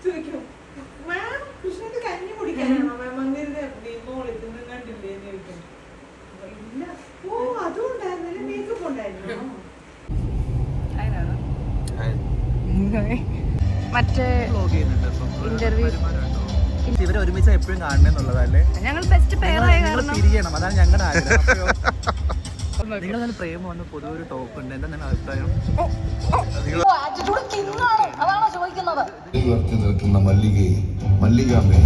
ചോദിക്കും മാം കൃഷ്ണന്റെ കഞ്ഞി കുടിക്കാനാണോ മാം അങ്ങനെ മോളിൽ നിന്ന് കണ്ടില്ലേ എന്ന് ചോദിക്കും. ഇല്ല. ഓ അതും ഉണ്ടായിരുന്നില്ല, മേക്കപ്പ് ഉണ്ടായിരുന്നു. മറ്റേ ഇന്റർവ്യൂ ഇവരെ ഒരുമിച്ച് എപ്പോഴും കാണണമെന്നുള്ളതല്ലേ ഞങ്ങൾ ബെസ്റ്റ് പെയറായ കാരണം പിരിയണം, അതാണ് ഞങ്ങളുടെ ആഗ്രഹം. നിങ്ങൾ നല്ല പ്രേമം വന്ന് പൊതുവെ ഒരു ടോക്ക് ഉണ്ട്, എന്താ നിങ്ങളുടെ അഭിപ്രായം? ഉയർത്തി നിൽക്കുന്ന മല്ലികയെ മല്ലികാമ്മയെ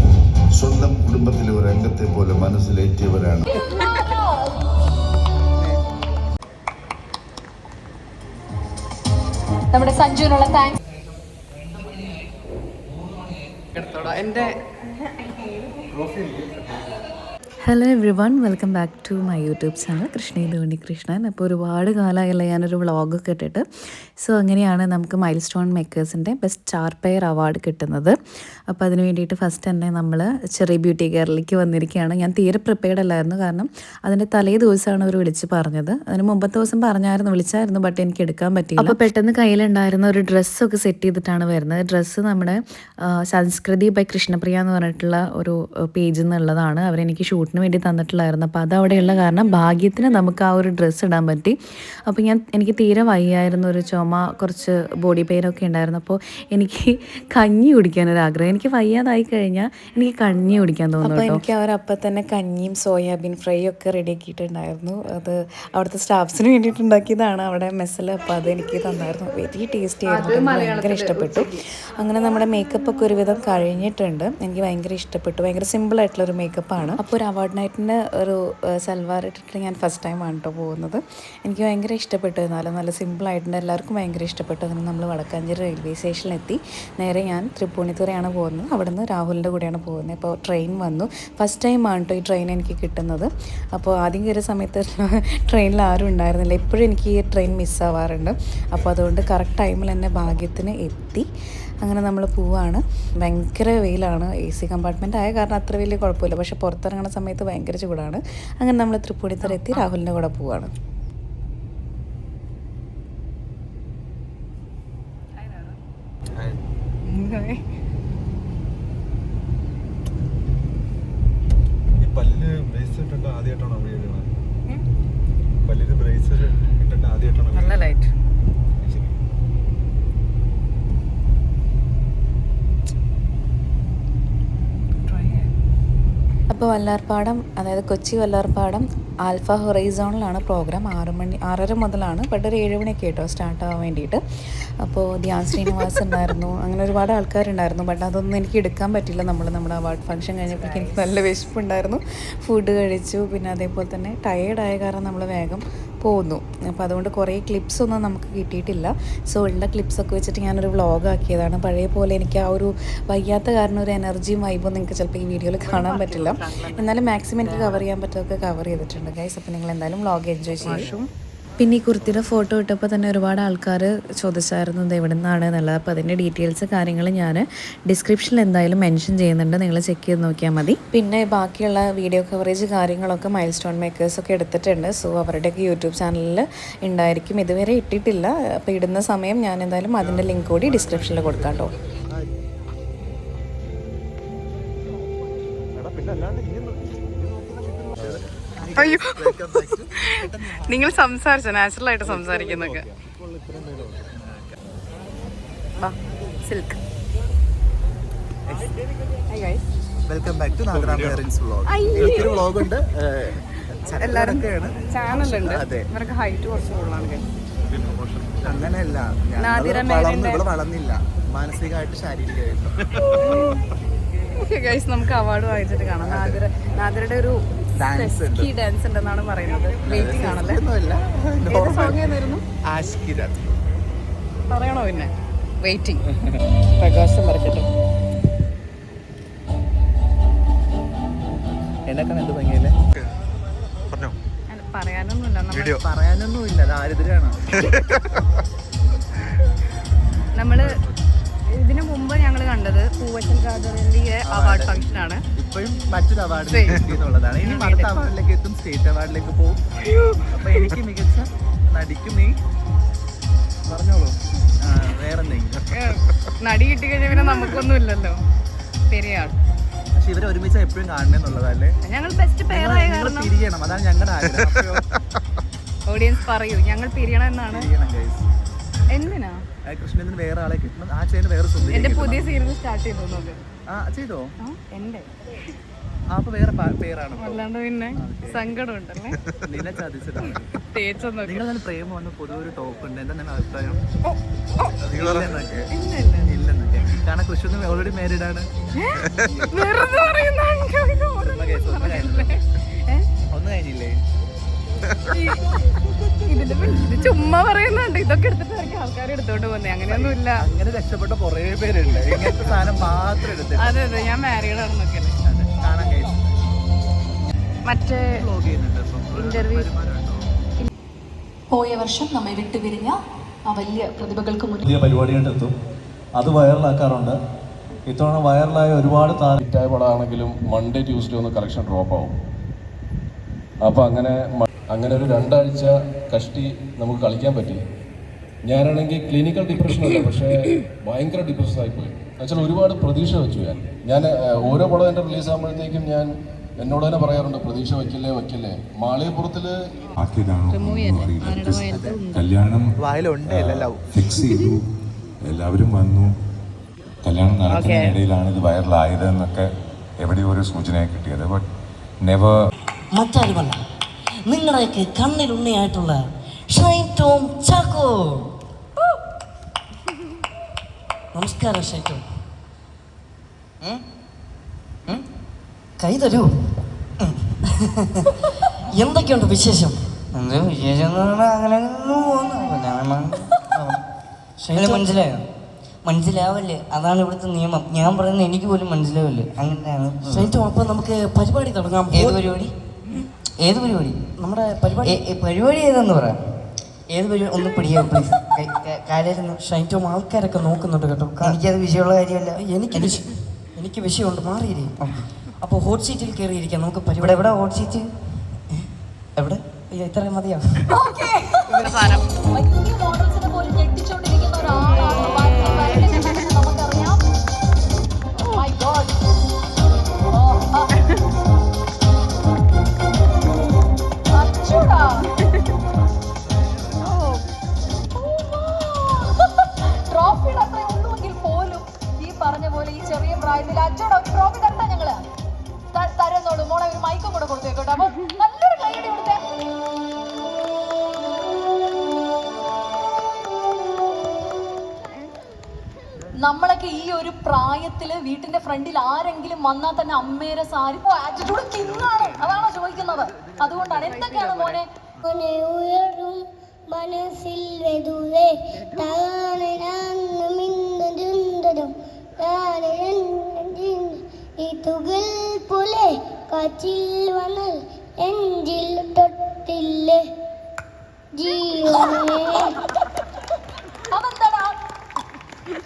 സ്വന്തം കുടുംബത്തിലെ ഒരു അംഗത്തെ പോലെ മനസ്സിലേറ്റിയവരാണ്. നമ്മുടെ സഞ്ജുവിനുള്ള thanks. Hello everyone, welcome back to my YouTube channel Krishnendu Unnikrishnan. അപ്പോൾ ഒരുപാട് കാലമായല്ല ഞാനൊരു വ്ളോഗൊക്കെ ഇട്ടിട്ട്. സോ അങ്ങനെയാണ് നമുക്ക് മൈൽ സ്റ്റോൺ മേക്കേഴ്സിൻ്റെ ബെസ്റ്റ് സ്റ്റാർ പെയർ അവാർഡ് കിട്ടുന്നത്. അപ്പോൾ അതിന് വേണ്ടിയിട്ട് ഫസ്റ്റ് തന്നെ നമ്മൾ ചെറിയ ബ്യൂട്ടി കെയറിലേക്ക് വന്നിരിക്കുകയാണ്. ഞാൻ തീരെ പ്രിപ്പയർഡ് അല്ലായിരുന്നു, കാരണം അതിൻ്റെ തലേ ദിവസമാണ് അവർ വിളിച്ച് പറഞ്ഞത്. അതിന് മുമ്പത്തെ ദിവസം വിളിച്ചായിരുന്നു, ബട്ട് എനിക്ക് എടുക്കാൻ പറ്റിയില്ല. അപ്പോൾ പെട്ടെന്ന് കയ്യിലുണ്ടായിരുന്ന ഒരു ഡ്രസ്സൊക്കെ സെറ്റ് ചെയ്തിട്ടാണ് വരുന്നത്. ഡ്രസ്സ് നമ്മുടെ സംസ്കൃതി ബൈ കൃഷ്ണപ്രിയ എന്ന് പറഞ്ഞിട്ടുള്ള ഒരു പേജിൽ നിന്നുള്ളതാണ്. അവരെനിക്ക് ഷൂട്ടിന് വേണ്ടി തന്നിട്ടുള്ളായിരുന്നു. അപ്പോൾ അതവിടെയുള്ള കാരണം ഭാഗ്യത്തിന് നമുക്ക് ആ ഒരു ഡ്രസ്സ് ഇടാൻ പറ്റി. അപ്പോൾ എനിക്ക് തീരെ വയ്യായിരുന്നു, ഒരു ചുമ, കുറച്ച് ബോഡി പെയിനൊക്കെ ഉണ്ടായിരുന്നു. അപ്പോൾ എനിക്ക് കഞ്ഞി കുടിക്കാനൊരാഗ്രഹം. എനിക്ക് വയ്യാതായി കഴിഞ്ഞാൽ എനിക്ക് കഞ്ഞി കുടിക്കാൻ തോന്നുന്നു. അപ്പോൾ എനിക്ക് അവരപ്പം തന്നെ കഞ്ഞിയും സോയാബീൻ ഫ്രൈ ഒക്കെ റെഡിയാക്കിയിട്ടുണ്ടായിരുന്നു. അത് അവിടുത്തെ സ്റ്റാഫ്സിന് വേണ്ടിയിട്ട് ഉണ്ടാക്കിയതാണ് അവിടെ മെസ്സിൽ. അപ്പോൾ അത് എനിക്ക് തന്നായിരുന്നു. വെരി ടേസ്റ്റി ആയിരുന്നു, ഭയങ്കര ഇഷ്ടപ്പെട്ടു. അങ്ങനെ നമ്മുടെ മേക്കപ്പ് ഒക്കെ ഒരുവിധം കഴിഞ്ഞിട്ടുണ്ട്. എനിക്ക് ഭയങ്കര ഇഷ്ടപ്പെട്ടു. ഭയങ്കര സിമ്പിളായിട്ടുള്ളൊരു മേക്കപ്പാണ്. അപ്പോൾ ഒരു അവാർഡ് നൈറ്റിന് ഒരു സൽവാർ ഇട്ടിട്ട് ഞാൻ ഫസ്റ്റ് ടൈം ആണ് കേട്ടോ പോകുന്നത്. എനിക്ക് ഭയങ്കര ഇഷ്ടപ്പെട്ടു. എന്നാലും നല്ല സിമ്പിളായിട്ടുണ്ട്, എല്ലാവർക്കും ഭയങ്കര ഇഷ്ടപ്പെട്ടു. അങ്ങനെ നമ്മൾ വടക്കാഞ്ചേരി റെയിൽവേ സ്റ്റേഷനിലെത്തി. നേരെ ഞാൻ തൃപ്പൂണിത്തുറയാണ് പോകുന്നത്. അവിടെ നിന്ന് രാഹുലിൻ്റെ കൂടെയാണ് പോകുന്നത്. അപ്പോൾ ട്രെയിൻ വന്നു. ഫസ്റ്റ് ടൈം ആണ് കേട്ടോ ഈ ട്രെയിൻ എനിക്ക് കിട്ടുന്നത്. അപ്പോൾ ആദ്യം കയറിയ സമയത്ത് ട്രെയിനിൽ ആരും ഉണ്ടായിരുന്നില്ല. എപ്പോഴും എനിക്ക് ഈ ട്രെയിൻ മിസ്സാവാറുണ്ട്. അപ്പോൾ അതുകൊണ്ട് കറക്റ്റ് ടൈമിൽ തന്നെ ഭാഗ്യത്തിന് എത്തി. അങ്ങനെ നമ്മൾ പോവാണ്. ഭയങ്കര വെയിലാണ്. AC കമ്പാർട്ട്മെൻ്റ് ആയ കാരണം അത്ര വലിയ കുഴപ്പമില്ല, പക്ഷെ പുറത്തിറങ്ങുന്ന സമയത്ത് ഭയങ്കര ചൂടാണ്. അങ്ങനെ നമ്മൾ തൃപ്പൂണിത്തുറ എത്തി രാഹുലിൻ്റെ കൂടെ പോവാണ്. നല്ല ലൈറ്റ്. അപ്പോൾ വല്ലാർപാടം, അതായത് കൊച്ചി വല്ലാർപാടം ആൽഫ ഹൊറൈസോണിലാണ് പ്രോഗ്രാം. 6:30 മുതലാണ്, ബട്ട് ഒരു 7 മണിയൊക്കെ കേട്ടോ സ്റ്റാർട്ട് ആവാൻ വേണ്ടിയിട്ട്. അപ്പോൾ ധ്യാൻ ശ്രീനിവാസ് ഉണ്ടായിരുന്നു, അങ്ങനെ ഒരുപാട് ആൾക്കാരുണ്ടായിരുന്നു. ബട്ട് അതൊന്നും എനിക്ക് എടുക്കാൻ പറ്റില്ല. നമ്മുടെ അവാർഡ് ഫംഗ്ഷൻ കഴിഞ്ഞപ്പോഴേക്കും എനിക്ക് നല്ല വിശപ്പുണ്ടായിരുന്നു. ഫുഡ് കഴിച്ചു. പിന്നെ അതേപോലെ തന്നെ ടയേർഡായ കാരണം നമ്മൾ വേഗം പോന്നു. അപ്പോൾ അതുകൊണ്ട് കുറേ ക്ലിപ്സൊന്നും നമുക്ക് കിട്ടിയിട്ടില്ല. സോ ഉള്ള ക്ലിപ്സൊക്കെ വെച്ചിട്ട് ഞാനൊരു വ്ളോഗാക്കിയതാണ്. പഴയ പോലെ എനിക്ക് ആ ഒരു വയ്യാത്ത കാരണം ഒരു എനർജിയും വൈബും നിങ്ങൾക്ക് ചിലപ്പോൾ ഈ വീഡിയോയിൽ കാണാൻ പറ്റില്ല. എന്നാലും മാക്സിമം എനിക്ക് കവർ ചെയ്യാൻ പറ്റുമൊക്കെ കവർ ചെയ്തിട്ടുണ്ട് ഗൈസ്. അപ്പോൾ നിങ്ങൾ എന്തായാലും വ്ളോഗ് എൻജോയ് ചെയ്യും. പിന്നെ ഈ കുർത്തിയുടെ ഫോട്ടോ ഇട്ടപ്പോൾ തന്നെ ഒരുപാട് ആൾക്കാർ ചോദിച്ചായിരുന്നു ഇത് എവിടെ നിന്നാണ് എന്നുള്ളത്. അപ്പോൾ അതിൻ്റെ ഡീറ്റെയിൽസ് കാര്യങ്ങൾ ഞാൻ ഡിസ്ക്രിപ്ഷനിൽ എന്തായാലും മെൻഷൻ ചെയ്യുന്നുണ്ട്, നിങ്ങൾ ചെക്ക് ചെയ്ത് നോക്കിയാൽ മതി. പിന്നെ ബാക്കിയുള്ള വീഡിയോ കവറേജ് കാര്യങ്ങളൊക്കെ മൈൽ സ്റ്റോൺ മേക്കേഴ്സൊക്കെ എടുത്തിട്ടുണ്ട്. സോ അവരുടെയൊക്കെ യൂട്യൂബ് ചാനലിൽ ഉണ്ടായിരിക്കും. ഇതുവരെ ഇട്ടിട്ടില്ല. അപ്പോൾ ഇടുന്ന സമയം ഞാൻ എന്തായാലും അതിൻ്റെ ലിങ്ക് കൂടി ഡിസ്ക്രിപ്ഷനിൽ കൊടുക്കാം കേട്ടോ. അയ്യോ, നിങ്ങൾ സംസാരിച്ചോ, നാച്ചുറലായിട്ട് സംസാരിക്കുന്നൊക്കെ. Silk. Welcome back to Nagaram parents vlog. എനിക്കൊരു വ്ളോഗ് ഉണ്ട്, എല്ലാവരും ചാനലുണ്ട്. ഇവർക്ക് ഹൈറ്റ് കുറച്ച് കൂടുതലാണ്. അങ്ങനെയല്ല, ഇവിടെ വളർന്നില്ല, മാനസികമായിട്ട് ശാരീരികമായിട്ടും. നമുക്ക് അവാർഡ് വാങ്ങിച്ചിട്ട് കാണാം. നാദിരയുടെ ഒരു ഡാൻസ് ഉണ്ടെന്നാണ് പറയുന്നത്. വെയിറ്റിംഗ് ആണല്ലേ? പറയണോ പിന്നെ? വെയിറ്റിംഗ്. പ്രകാശം വരക്കട്ടെ. പറയാനൊന്നുമില്ല, ദാരിദ്ര്യാണ്. നമ്മള് ഇതിനു മുമ്പ് ഞങ്ങൾ കണ്ടത് പൂവച്ചൽ രാജവല്ലിയുടെ അവാർഡ് ഫംഗ്ഷൻ ആണ്. ഇപ്പോഴും മറ്റൊരു അവാർഡ് എന്നുള്ളതാണ്. ഇനി അടുത്ത അവാർഡിലേക്ക് എത്തും, സ്റ്റേറ്റ് അവാർഡിലേക്ക് പോകും. അപ്പൊ എനിക്ക് മികച്ച നടിക്കും നീ പറഞ്ഞോളൂ. വേറെന്തെങ്കിലും നടി കിട്ടി കഴിഞ്ഞാൽ പിന്നെ നമുക്കൊന്നും ഇല്ലല്ലോ. പെരിയാൾ. പക്ഷെ ഇവരെ ഒരുമിച്ച് എപ്പോഴും കാണണമെന്നുള്ളതല്ലേ? ഞങ്ങൾ ബെസ്റ്റ് പെയർ ആയ കാരണം പിരിയണം, അതാണ് ഞങ്ങളുടെ ആഗ്രഹം. ഓഡിയൻസ് പറയൂ ഞങ്ങൾ പിരിയണം എന്നാണ്. എന്തിനാ കൃഷ്ണന് വേറെ ആളെ കിട്ടണം, ആ ചേന് വേറെ സുന്ദരി. എന്റെ പുതിയ സീരിയൽ സ്റ്റാർട്ട് ചെയ്തു നോക്ക്. ആ ചെയ്തോ? എന്റെ അപ്പൊ വേറെ പേരാണ്. അല്ലാണ്ട് പിന്നെ സങ്കടം ഉണ്ടല്ലേ. നിന്നെ ചതിച്ചിട്ടാണ്. തേച്ചൊന്നും നിങ്ങൾ തന്നെ പ്രേമം വന്ന പൊതുവൊരു ടോക്ക് ഉണ്ട്, എന്താ നിങ്ങളുടെ അഭിപ്രായം? ഇല്ലെന്നൊക്കെ. കാരണം കൃഷ്ണന് ഓൾറെഡി മാരീഡ് ആണ്. ഒന്നും കഴിഞ്ഞില്ലേ? ഇത് ചുമ്മാ പറയുന്നുണ്ട്. ഇതൊക്കെ എടുത്തിട്ട് ആൾക്കാർ എടുത്തോണ്ട് പോകുന്നേ. അങ്ങനെയൊന്നും ഇല്ല. അങ്ങനെ രക്ഷപ്പെട്ട കുറേ പേരുണ്ട്. ഇങ്ങനത്തെ സാധനം മാത്രം എടുത്ത്. അതെ അതെ, ഞാൻ മാരീഡ് ആണെന്നൊക്കെ കാണാൻ കഴിയും. മറ്റേ ഇന്റർവ്യൂ പോയ വർഷം നമ്മെ വിട്ടുപിരിഞ്ഞ ആ വലിയ പ്രതിഭകൾക്ക് മുന്നിൽ പുതിയ പരിപാടിയായിട്ടെത്തും, അത് വൈറലാക്കാറുണ്ട്. ഇത്തവണ വൈറലായ ഒരുപാട് ഹിറ്റായ പടമാണെങ്കിലും മൺഡേ ട്യൂസ്ഡേ ഒന്ന് കളക്ഷൻ ഡ്രോപ്പ് ആവും. അപ്പോൾ അങ്ങനെ ഒരു 2 ആഴ്ച കഷ്ടി നമുക്ക് കളിക്കാൻ പറ്റി. ഞാനാണെങ്കിൽ ക്ലിനിക്കൽ ഡിപ്രഷനല്ല, പക്ഷേ ഭയങ്കര ഡിപ്രഷനായിപ്പോയി. എന്നുവെച്ചാൽ ഒരുപാട് പ്രതീക്ഷ വെച്ചു. ഞാൻ ഓരോ പടം എൻ്റെ റിലീസ് ആകുമ്പോഴത്തേക്കും ഞാൻ എന്നോട് തന്നെ പറയാറുണ്ട്, പ്രതീക്ഷ വയ്ക്കില്ലേ. മാളികപ്പുറത്തിൽ കല്യാണം ഫിക്സ് ചെയ്തു, എല്ലാവരും വന്നു, കല്യാണം നടക്കുന്നതിനിടയിലാണ് ഇത് വൈറലായതെന്നൊക്കെ എവിടെയോ ഒരു സൂചന കിട്ടിയത്. But never. മറ്റാരുമല്ല, നിങ്ങളുടെയൊക്കെ കണ്ണിലുണ്ണിയായിട്ടുള്ള ഷൈൻ ടോം ചാക്കോ. നമസ്കാരം ഷൈൻ ടോം. കൈ തരൂ. എന്തൊക്കെയുണ്ട് വിശേഷം? മനസ്സിലായോ? മനസ്സിലാവല്ലേ, അതാണ് ഇവിടുത്തെ നിയമം. ഞാൻ പറയുന്നത് എനിക്ക് പോലും മനസ്സിലാവില്ലേ. അങ്ങനെയാണ് ഷൈൻ ടോം. അപ്പോൾ നമുക്ക് പരിപാടി തുടങ്ങാം. ഏത് പരിപാടി? നമ്മുടെ പരിപാടി ഏതെന്ന് പറയാം. ഏത് പരിപാടി ഒന്ന് പിടിയാ പ്ലീസ്. കാര്യം ഷൈൻ ടോം ആൾക്കാരൊക്കെ നോക്കുന്നുണ്ട് കേട്ടോ. എനിക്കത് വിഷയമുള്ള കാര്യമല്ല. എനിക്ക് വിഷയമുണ്ട്, മാറിയില്ലേ. അപ്പോൾ ഹോട്ട് സീറ്റിൽ കയറിയിരിക്കാം നമുക്ക്. പരിപാടി എവിടെ? ഹോട്ട് സീറ്റ് എവിടെ? ഇത്രയും മതിയാ. വലിയ മോഡൽസിനെ പോലും ഞെട്ടിച്ചുകൊണ്ടിരിക്കുന്ന ഒരാളാണ് നമുക്കറിയാം. My God. ട്രോഫിയുടെ അത്ര ഉള്ളുവെങ്കിൽ പോലും ഈ പറഞ്ഞ പോലെ ഈ ചെറിയ പ്രായത്തിൽ അച്ചോട ട്രോഫി തരട്ടെ ഞങ്ങള് തരുന്നോളൂ. മോളെ ഒരു മൈക്കും കൂടെ കൊടുത്തേക്കോട്ടെ. അപ്പൊ നല്ലൊരു കൈയടി കൊടുത്തേ. നമ്മളൊക്കെ ഈ ഒരു പ്രായത്തില് വീട്ടിന്റെ ഫ്രണ്ടിൽ ആരെങ്കിലും വന്നാൽ തന്നെ അമ്മേരെ സാരി ആറ്റിറ്റ്യൂഡ് കിങ്ങാണ്. അതാണോ ചോദിക്കുന്നത്? അതുകൊണ്ടാണ്. എന്തൊക്കെയാണ് മോനെ? ഉയരും മനസ്സിൽ വെതുവേ തുകൽ പോലെ കാറ്റിൽ വന്നാൽ എഞ്ചിൽ തൊട്ടില്ലേ ജീവനേ.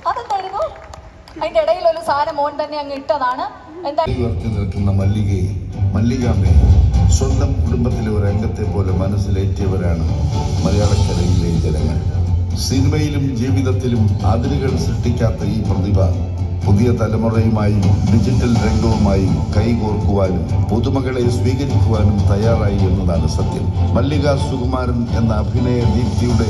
അതെന്തായിരുന്നു? അതിന്റെ ഇടയിൽ ഒരു സാധനം മോൻ തന്നെ അങ്ങ് ഇട്ടതാണ്. എന്താ നിൽക്കുന്ന മല്ലികയെ, മല്ലികാമ്മയെ സ്വന്തം കുടുംബത്തിലെ ഒരു അംഗത്തെ പോലെ മനസ്സിലേറ്റിയവരാണ് മലയാളക്കരയിലെ ജനങ്ങൾ. സിനിമയിലും ജീവിതത്തിലും അതിരുകൾ സൃഷ്ടിക്കാത്ത ഈ പ്രതിഭ പുതിയ തലമുറയുമായും ഡിജിറ്റൽ രംഗവുമായും കൈകോർക്കുവാനും പുതുമകളെ സ്വീകരിക്കുവാനും തയ്യാറായി എന്നതാണ് സത്യം. മല്ലിക സുകുമാരൻ എന്ന അഭിനയ ദീപ്തിയുടെ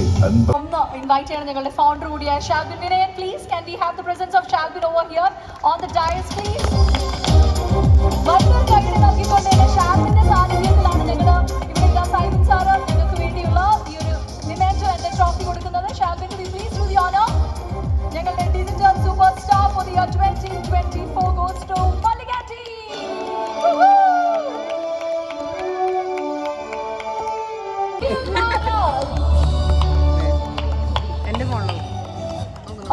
ഇൻവൈറ്റ് ചെയ്യണം ഞങ്ങളുടെ ഫൗണ്ടർ കൂടിയായ Shalbin Vinayan. Please can we have the presence of Shalbin over here on the dais please. വലിയൊരു കൈയ്യടി നൽകിക്കൊണ്ട് തന്നെ ഷാൽബിന്റെ സാന്നിധ്യത്തിലാണ് ഞങ്ങൾ ഇവിടെ ഇതാ സൈമൺ സാറ് ഞങ്ങൾക്ക് വേണ്ടിയുള്ള ഈ ഒരു നിമേറ്റോ എന്ന ട്രോഫി കൊടുക്കുന്നത്. Shalbin please do the honour. ഞങ്ങളുടെ digital super star for the year 2024 goes to Mallika team.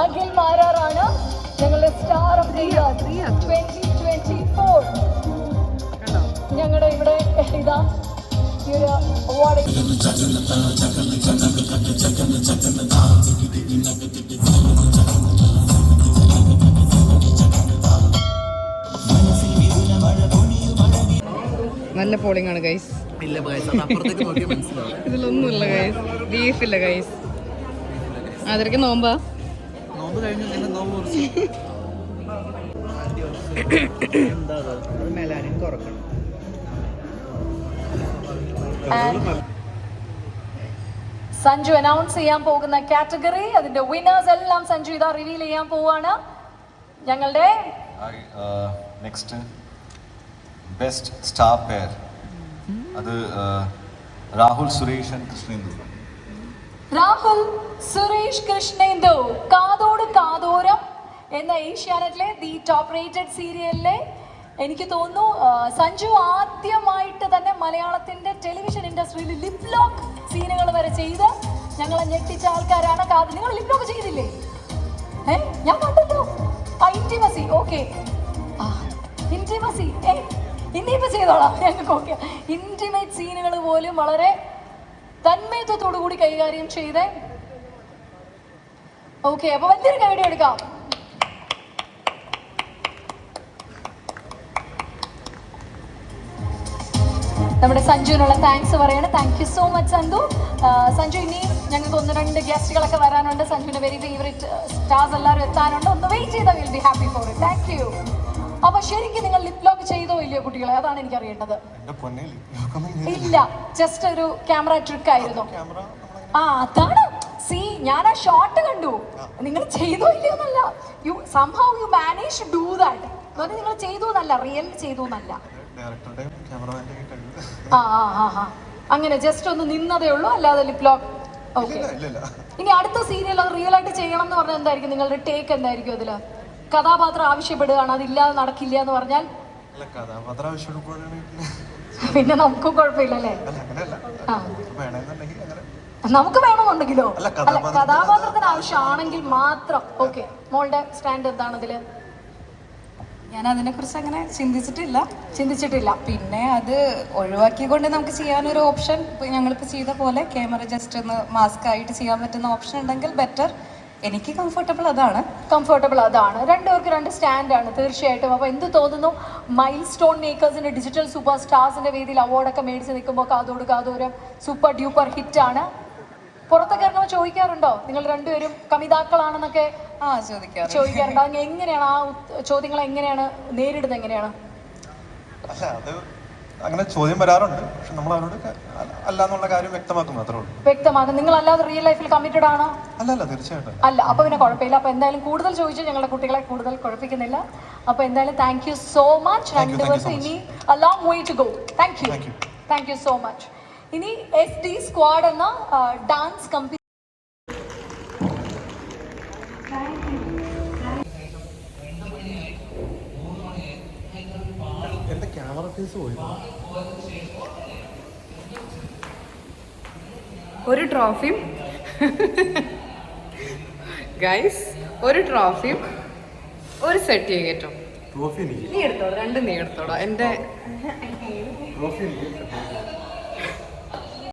Akhil മാരാറാണ് ഞങ്ങളുടെ സ്റ്റാർ ഓഫ് ദി ഇയർ 2024. ഞങ്ങളുടെ ഇവിടെ ഇതാ ഈ ഒരു അവാർഡ്. നല്ല പോളിംഗ് ആണ് ഗൈസ്. ഇല്ല, അപ്പുറത്തേക്ക് നോക്കിയാൽ മനസ്സിലാവും. ഇതിലൊന്നുമില്ല ഗൈസ്. ബീഫില്ല ഗൈസ്. അതൊക്കെ നോമ്പാ? നോമ്പ് കഴിഞ്ഞു, പിന്നെ നോമ്പ് കുറച്ച് മെലാനിൻ കുറക്കണം. സഞ്ജു അനൗൺസ് ചെയ്യാൻ പോകുന്ന കാറ്റഗറി, അതിന്റെ വിന്നേഴ്സ് എല്ലാം സഞ്ജു ഇതാ റിവീൽ ചെയ്യാൻ പോവാണ്. ഞങ്ങളുടെ നെക്സ്റ്റ് ബെസ്റ്റ് സ്റ്റാർ പെയർ, അത് രാഹുൽ സുരേഷ് ആൻഡ് കൃഷ്ണേന്ദു. രാഹുൽ സുരേഷ് കൃഷ്ണേന്ദു കാതോട് കാതോരം എന്ന ഏഷ്യാനെറ്റിലെ ദി ടോപ്പ് റേറ്റഡ് സീരിയലിലെ എനിക്ക് തോന്നുന്നു സഞ്ജു ആദ്യമായിട്ട് തന്നെ മലയാളത്തിന്റെ ടെലിവിഷൻ ഇൻഡസ്ട്രിയിൽ ലിപ് ലോക്ക് സീനുകൾ വരെ ചെയ്ത് ഞങ്ങളെ ഞെട്ടിച്ച ആൾക്കാരാണ്. നിങ്ങൾ ലിപ് ലോക്ക് ചെയ്തില്ലേ? ഞാൻ കണ്ടല്ലോ. ഇന്റിമസി, ഓക്കെ, ഇന്റിമസി ഇനിയിപ്പോ ചെയ്തോളാം ഞങ്ങൾക്ക്. ഓക്കെ, ഇന്റിമേറ്റ് സീനുകൾ പോലും വളരെ തന്മയത്വത്തോടു കൂടി കൈകാര്യം ചെയ്ത്. ഓക്കെ, അപ്പൊ വലിയൊരു കൈഡി എടുക്കാം. നമ്മുടെ സഞ്ജുവിനുള്ള താങ്ക്സ് പറയാണ്. Thank you so much Sanju. ഇനിയും ഞങ്ങൾക്ക് 1-2 ഗസ്റ്റുകളൊക്കെ വരാനുണ്ട്. സഞ്ജുവിന്റെ വെരി ഫേവറേറ്റ് സ്റ്റാർസ് എല്ലാവരും എത്താനുണ്ട്. ഒന്ന് വെയിറ്റ് ചെയ്താൽ will be happy for it. Thank you. അപ്പൊ ശരിക്കും നിങ്ങൾ ലിപ് ലോക്ക് ചെയ്തോ ഇല്ലയോ കുട്ടികളെ? അതാണ് എനിക്ക് അറിയേണ്ടത്. ഇല്ല, ജസ്റ്റ് ഒരു ക്യാമറ ട്രിക്ക് ആയിരുന്നു. അതാണ് ഞാൻ ആ ഷോട്ട് കണ്ടു. നിങ്ങൾ ചെയ്തോ ഇല്ലയോ എന്നല്ല, you somehow you manage to do that. നിങ്ങൾ ചെയ്തു എന്നല്ല, റിയൽ ചെയ്തു എന്നല്ല. അങ്ങനെ ജസ്റ്റ് ഒന്ന് നിന്നതേ ഉള്ളൂ, അല്ലാതെ ലിപ് ലോക്ക്. ഓക്കെ, ഇനി അടുത്ത സീരിയൽ അത് റിയൽ ആയിട്ട് ചെയ്യണം എന്ന് പറഞ്ഞാൽ എന്തായിരിക്കും നിങ്ങളുടെ ടേക്ക്? എന്തായിരിക്കും അതില്? കഥാപാത്രം ആവശ്യപ്പെടുകയാണ്, അതില്ലാതെ നടക്കില്ല എന്ന് പറഞ്ഞാൽ പിന്നെ നമുക്കും കുഴപ്പമില്ലല്ലേ? നമുക്ക് വേണമെന്നുണ്ടെങ്കിലോ? അല്ല, കഥാപാത്രത്തിന് ആവശ്യമാണെങ്കിൽ മാത്രം. ഓക്കെ, മോളുടെ സ്റ്റാൻഡ് എന്താണ് അതില്? ഞാൻ അതിനെക്കുറിച്ച് അങ്ങനെ ചിന്തിച്ചിട്ടില്ല. പിന്നെ അത് ഒഴിവാക്കിക്കൊണ്ട് നമുക്ക് ചെയ്യാനൊരു ഓപ്ഷൻ, ഞങ്ങളിപ്പോൾ ചെയ്ത പോലെ ക്യാമറ ജസ്റ്റ് ഒന്ന് മാസ്ക് ആയിട്ട് ചെയ്യാൻ പറ്റുന്ന ഓപ്ഷൻ ഉണ്ടെങ്കിൽ ബെറ്റർ. എനിക്ക് കംഫർട്ടബിൾ അതാണ്. രണ്ടുപേർക്ക് 2 സ്റ്റാൻഡാണ് തീർച്ചയായിട്ടും. അപ്പോൾ എന്ത് തോന്നുന്നു, മൈൽ സ്റ്റോൺ മേക്കേഴ്സിന്റെ ഡിജിറ്റൽ സൂപ്പർ സ്റ്റാർസിന്റെ വേദിയിൽ അവാർഡൊക്കെ മേടിച്ച് നിൽക്കുമ്പോൾ കാതോട് കാതോരം സൂപ്പർ ഡ്യൂപ്പർ ഹിറ്റാണ്. പുറത്തൊക്കെ ഇറങ്ങുമ്പോൾ ചോദിക്കാറുണ്ടോ നിങ്ങൾ രണ്ടുപേരും കമിതാക്കളാണെന്നൊക്കെ? ചോദിക്കാറുണ്ട്. അത് എങ്ങനെയാണ് ആ ചോദ്യങ്ങൾ എങ്ങനെയാണ് നേരിടുന്നത്? എങ്ങനെയാണ്? അങ്ങനെ ചോദ്യം വരാറുണ്ട്, പക്ഷെ നമ്മൾ അവരോട് അല്ലാന്നുള്ള കാര്യം വ്യക്തമാക്കുന്നു, അത്രേ ഉള്ളൂ. വ്യക്തമാക്കും. നിങ്ങൾ അല്ലാതെ റിയൽ ലൈഫിൽ കമ്മിറ്റഡ് ആണോ? അല്ല, തീർച്ചയായിട്ടും അല്ല. അപ്പൊ പിന്നെ കുഴപ്പമില്ല. അപ്പൊ എന്തായാലും കൂടുതൽ ചോദിച്ചു ഞങ്ങളുടെ കുട്ടികളെ കൂടുതൽ കുഴപ്പിക്കുന്നില്ല. അപ്പൊ എന്തായാലും താങ്ക് യു സോ മച്ച്. 2 ദിവസം ഇനി a long way to go. Thank you so much. ഇനി SD സ്ക്വാഡ് എന്ന ഡാൻസ് കമ്പനി ഒരു ട്രോഫിയും ഗൈസ്, ഒരു ട്രോഫിയും ഒരു സെറ്റ് കേട്ടോ. നീ എടുത്തോളൂ, 2 നീ എടുത്തോളൂ. എൻ്റെ